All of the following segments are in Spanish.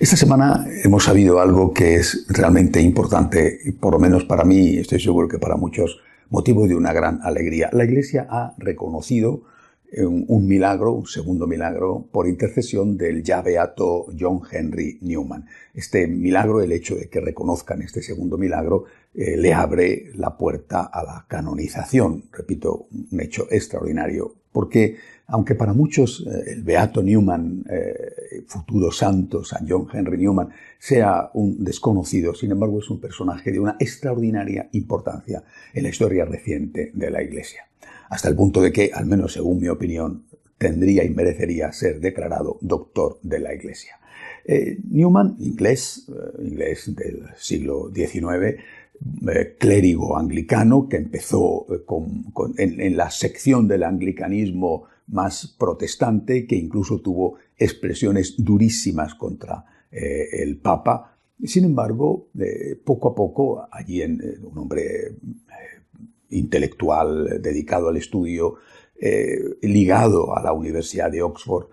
Esta semana hemos sabido algo que es realmente importante, y por lo menos para mí, y estoy seguro que para muchos, motivo de una gran alegría. La Iglesia ha reconocido un milagro, un segundo milagro, por intercesión del ya beato John Henry Newman. Este milagro, el hecho de que reconozcan este segundo milagro, le abre la puerta a la canonización. Repito, un hecho extraordinario, porque aunque para muchos el beato Newman, futuro santo, San John Henry Newman, sea un desconocido, sin embargo es un personaje de una extraordinaria importancia en la historia reciente de la Iglesia. Hasta el punto de que, al menos según mi opinión, tendría y merecería ser declarado doctor de la Iglesia. Newman, inglés del siglo XIX, clérigo anglicano, que empezó en la sección del anglicanismo más protestante, que incluso tuvo expresiones durísimas contra el Papa. Sin embargo, poco a poco, allí un hombre intelectual dedicado al estudio, ligado a la Universidad de Oxford,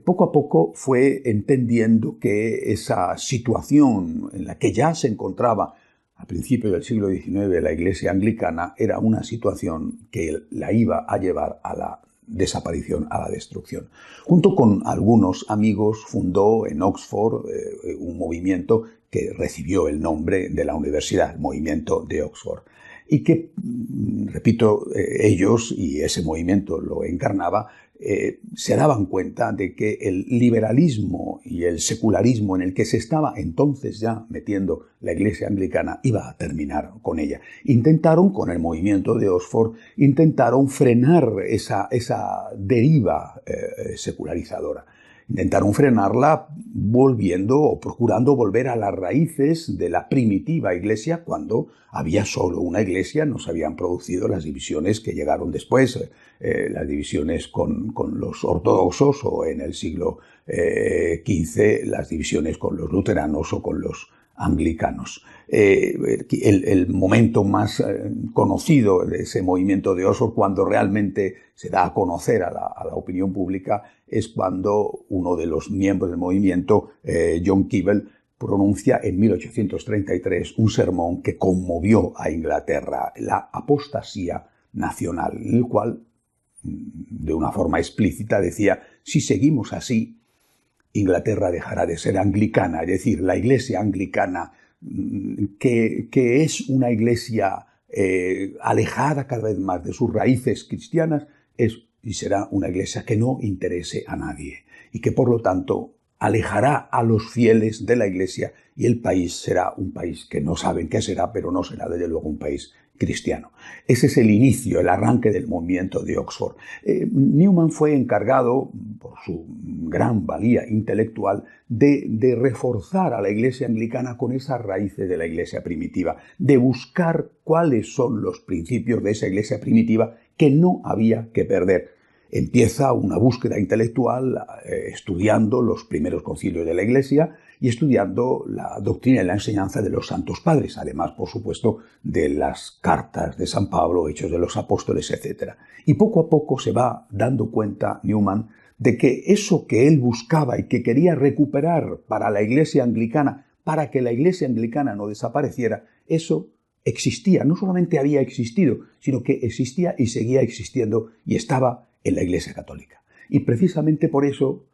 poco a poco fue entendiendo que esa situación en la que ya se encontraba a principios del siglo XIX la Iglesia anglicana era una situación que la iba a llevar a la desaparición, a la destrucción. Junto con algunos amigos fundó en Oxford un movimiento que recibió el nombre de la universidad, el movimiento de Oxford, y que, repito, ellos, y ese movimiento lo encarnaba, se daban cuenta de que el liberalismo y el secularismo en el que se estaba entonces ya metiendo la Iglesia anglicana iba a terminar con ella. Intentaron, con el movimiento de Oxford, intentaron frenar esa deriva secularizadora. Intentaron frenarla volviendo o procurando volver a las raíces de la primitiva Iglesia, cuando había solo una Iglesia. No se habían producido las divisiones que llegaron después, las divisiones con los ortodoxos, o en el siglo XV las divisiones con los luteranos o con los anglicanos. El momento más conocido de ese movimiento de Oxford, cuando realmente se da a conocer a la opinión pública, es cuando uno de los miembros del movimiento, John Keble, pronuncia en 1833 un sermón que conmovió a Inglaterra, la apostasía nacional, en el cual, de una forma explícita, decía: si seguimos así, Inglaterra dejará de ser anglicana. Es decir, la Iglesia anglicana, que es una Iglesia alejada cada vez más de sus raíces cristianas, es y será una Iglesia que no interese a nadie, y que por lo tanto alejará a los fieles de la Iglesia, y el país será un país que no saben qué será, pero no será desde luego un país cristiano. Ese es el inicio, el arranque del movimiento de Oxford. Newman fue encargado, por su gran valía intelectual, de reforzar a la Iglesia anglicana con esas raíces de la Iglesia primitiva, de buscar cuáles son los principios de esa Iglesia primitiva que no había que perder. Empieza una búsqueda intelectual estudiando los primeros concilios de la Iglesia y estudiando la doctrina y la enseñanza de los santos padres, además, por supuesto, de las cartas de San Pablo, Hechos de los Apóstoles, etc. Y poco a poco se va dando cuenta Newman de que eso que él buscaba y que quería recuperar para la Iglesia anglicana, para que la Iglesia anglicana no desapareciera, eso existía. No solamente había existido, sino que existía y seguía existiendo, y estaba en la Iglesia católica. Y precisamente por eso,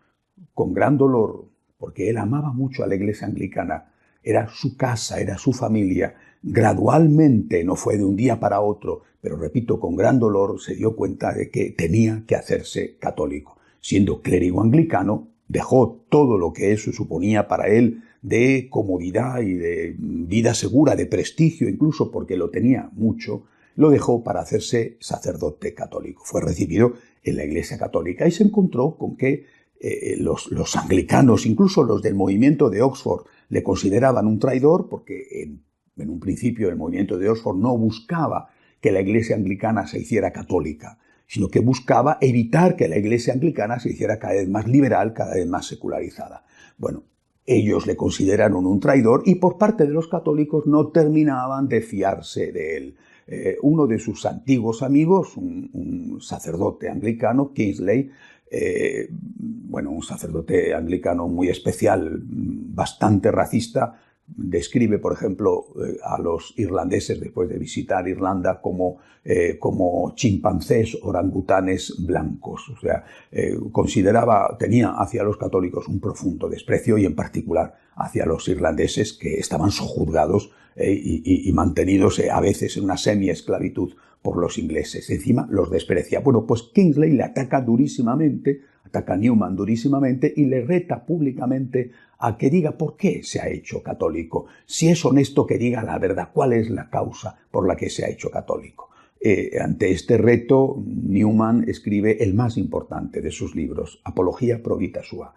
con gran dolor, porque él amaba mucho a la Iglesia anglicana, era su casa, era su familia, gradualmente, no fue de un día para otro, pero repito, con gran dolor se dio cuenta de que tenía que hacerse católico. Siendo clérigo anglicano, dejó todo lo que eso suponía para él de comodidad y de vida segura, de prestigio incluso, porque lo tenía mucho. Lo dejó para hacerse sacerdote católico. Fue recibido en la Iglesia católica y se encontró con que los anglicanos, incluso los del movimiento de Oxford, le consideraban un traidor, porque en un principio el movimiento de Oxford no buscaba que la Iglesia anglicana se hiciera católica, sino que buscaba evitar que la Iglesia anglicana se hiciera cada vez más liberal, cada vez más secularizada. Bueno, ellos le consideraron un traidor, y por parte de los católicos no terminaban de fiarse de él. Uno de sus antiguos amigos, un sacerdote anglicano, Kingsley, bueno, un sacerdote anglicano muy especial, bastante racista, describe, por ejemplo, a los irlandeses después de visitar Irlanda como chimpancés orangutanes blancos. O sea, tenía hacia los católicos un profundo desprecio y en particular hacia los irlandeses que estaban sojuzgados y mantenidos a veces en una semi-esclavitud por los ingleses. Encima los desprecia. Bueno, pues Kingsley le ataca durísimamente, ataca a Newman durísimamente y le reta públicamente a que diga por qué se ha hecho católico. Si es honesto, que diga la verdad, cuál es la causa por la que se ha hecho católico. Ante este reto, Newman escribe el más importante de sus libros, Apología pro vita sua.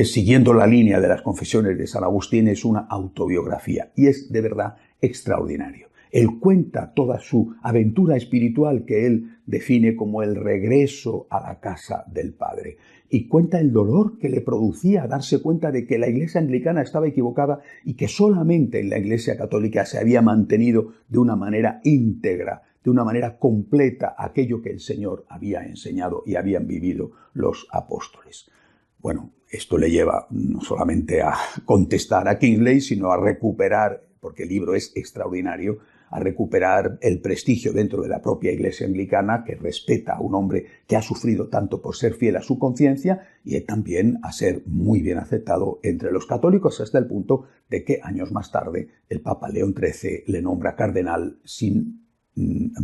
Siguiendo la línea de las Confesiones de San Agustín, es una autobiografía y es de verdad extraordinario. Él cuenta toda su aventura espiritual que él define como el regreso a la casa del Padre. Y cuenta el dolor que le producía darse cuenta de que la Iglesia anglicana estaba equivocada y que solamente en la Iglesia católica se había mantenido de una manera íntegra, de una manera completa, aquello que el Señor había enseñado y habían vivido los apóstoles. Bueno, esto le lleva no solamente a contestar a Kingsley, sino a recuperar, porque el libro es extraordinario, a recuperar el prestigio dentro de la propia Iglesia anglicana, que respeta a un hombre que ha sufrido tanto por ser fiel a su conciencia, y también a ser muy bien aceptado entre los católicos, hasta el punto de que años más tarde el Papa León XIII le nombra cardenal sin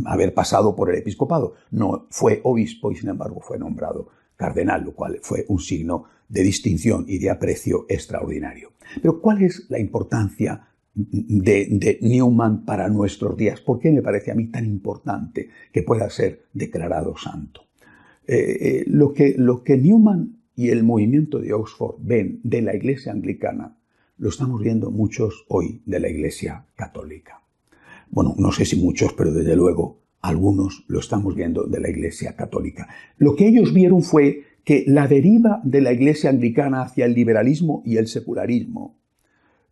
haber pasado por el episcopado. No fue obispo y sin embargo fue nombrado cardenal, lo cual fue un signo de distinción y de aprecio extraordinario. Pero ¿cuál es la importancia de Newman para nuestros días? ¿Por qué me parece a mí tan importante que pueda ser declarado santo? Lo que Newman y el movimiento de Oxford ven de la Iglesia anglicana, lo estamos viendo muchos hoy de la Iglesia católica. Bueno, no sé si muchos, pero desde luego algunos lo estamos viendo de la Iglesia católica. Lo que ellos vieron fue que la deriva de la Iglesia anglicana hacia el liberalismo y el secularismo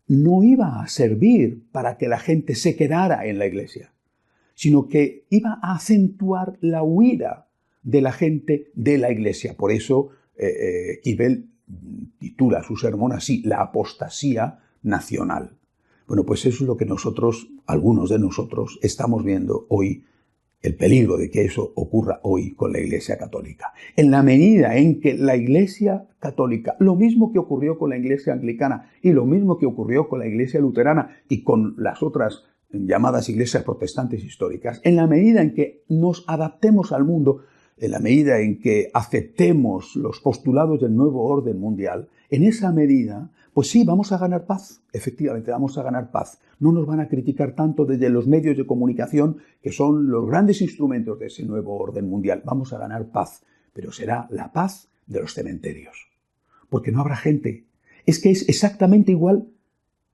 no iba a servir para que la gente se quedara en la Iglesia, sino que iba a acentuar la huida de la gente de la Iglesia. Por eso Keble titula su sermón así, la apostasía nacional. Bueno, pues eso es lo que nosotros, algunos de nosotros, estamos viendo hoy, el peligro de que eso ocurra hoy con la Iglesia católica. En la medida en que la Iglesia católica, lo mismo que ocurrió con la Iglesia anglicana y lo mismo que ocurrió con la Iglesia luterana y con las otras llamadas iglesias protestantes históricas, en la medida en que nos adaptemos al mundo, en la medida en que aceptemos los postulados del nuevo orden mundial, en esa medida, pues sí, vamos a ganar paz. Efectivamente, vamos a ganar paz. No nos van a criticar tanto desde los medios de comunicación, que son los grandes instrumentos de ese nuevo orden mundial. Vamos a ganar paz, pero será la paz de los cementerios. Porque no habrá gente. Es que es exactamente igual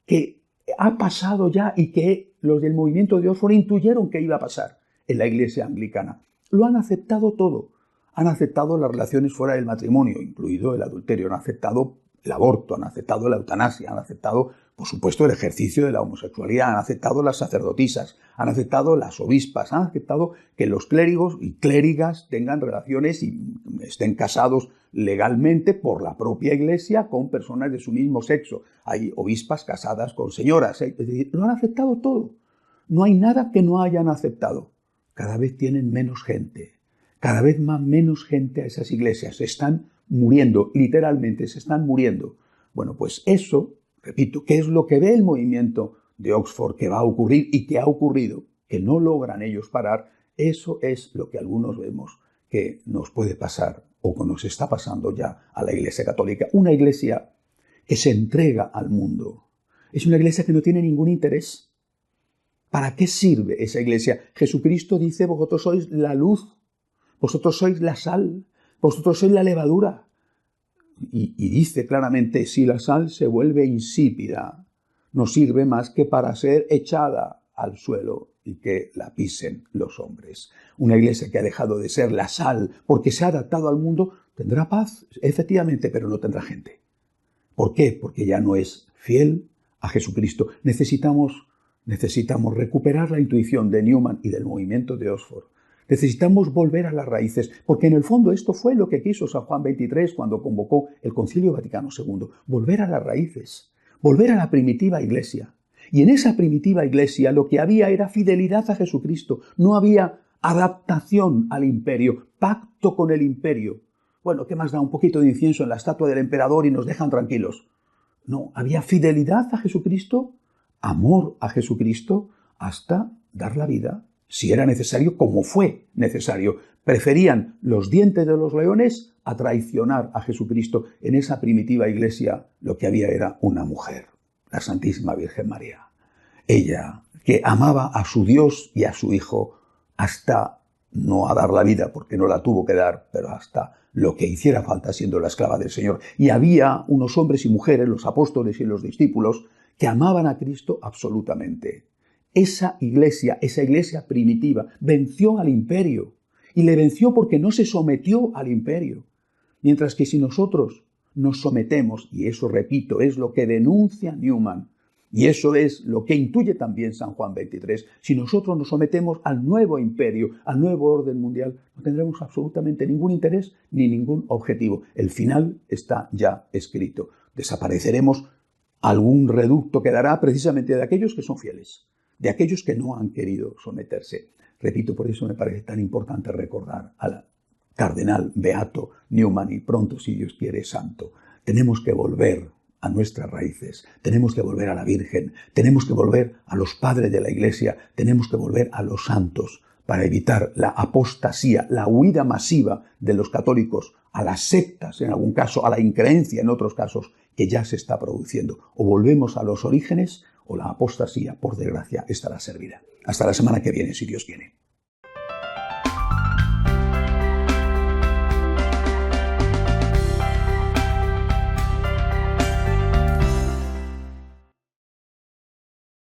que ha pasado ya y que los del movimiento de Oxford intuyeron que iba a pasar en la Iglesia anglicana. Lo han aceptado todo. Han aceptado las relaciones fuera del matrimonio, incluido el adulterio. Han aceptado el aborto, han aceptado la eutanasia, han aceptado, por supuesto, el ejercicio de la homosexualidad, han aceptado las sacerdotisas, han aceptado las obispas, han aceptado que los clérigos y clérigas tengan relaciones y estén casados legalmente por la propia Iglesia con personas de su mismo sexo. Hay obispas casadas con señoras. Es decir, lo han aceptado todo. No hay nada que no hayan aceptado. Cada vez tienen menos gente. Cada vez menos gente a esas iglesias. Se están muriendo, literalmente se están muriendo. Bueno, pues eso, repito, ¿qué es lo que ve el movimiento de Oxford que va a ocurrir y que ha ocurrido? Que no logran ellos parar. Eso es lo que algunos vemos que nos puede pasar o que nos está pasando ya a la Iglesia católica. Una iglesia que se entrega al mundo. Es una iglesia que no tiene ningún interés. ¿Para qué sirve esa iglesia? Jesucristo dice, vosotros sois la luz, vosotros sois la sal, vosotros sois la levadura. Y dice claramente, si la sal se vuelve insípida, no sirve más que para ser echada al suelo y que la pisen los hombres. Una iglesia que ha dejado de ser la sal porque se ha adaptado al mundo, tendrá paz, efectivamente, pero no tendrá gente. ¿Por qué? Porque ya no es fiel a Jesucristo. Necesitamos recuperar la intuición de Newman y del movimiento de Oxford. Necesitamos volver a las raíces, porque en el fondo esto fue lo que quiso San Juan XXIII cuando convocó el Concilio Vaticano II. Volver a las raíces, volver a la primitiva iglesia. Y en esa primitiva iglesia lo que había era fidelidad a Jesucristo. No había adaptación al imperio, pacto con el imperio. Bueno, ¿qué más da un poquito de incienso en la estatua del emperador y nos dejan tranquilos? No, había fidelidad a Jesucristo, amor a Jesucristo, hasta dar la vida, si era necesario, como fue necesario. Preferían los dientes de los leones a traicionar a Jesucristo. En esa primitiva iglesia lo que había era una mujer, la Santísima Virgen María. Ella, que amaba a su Dios y a su Hijo hasta no a dar la vida, porque no la tuvo que dar, pero hasta lo que hiciera falta siendo la esclava del Señor. Y había unos hombres y mujeres, los apóstoles y los discípulos, que amaban a Cristo absolutamente. Esa iglesia primitiva, venció al imperio. Y le venció porque no se sometió al imperio. Mientras que si nosotros nos sometemos, y eso, repito, es lo que denuncia Newman, y eso es lo que intuye también San Juan XXIII, si nosotros nos sometemos al nuevo imperio, al nuevo orden mundial, no tendremos absolutamente ningún interés ni ningún objetivo. El final está ya escrito. Desapareceremos, algún reducto quedará precisamente de aquellos que son fieles, de aquellos que no han querido someterse. Repito, por eso me parece tan importante recordar al cardenal beato Newman y pronto, si Dios quiere, santo. Tenemos que volver a nuestras raíces, tenemos que volver a la Virgen, tenemos que volver a los padres de la Iglesia, tenemos que volver a los santos para evitar la apostasía, la huida masiva de los católicos a las sectas, en algún caso, a la increencia en otros casos, que ya se está produciendo. O volvemos a los orígenes o la apostasía, por desgracia, estará servida. Hasta la semana que viene, si Dios quiere.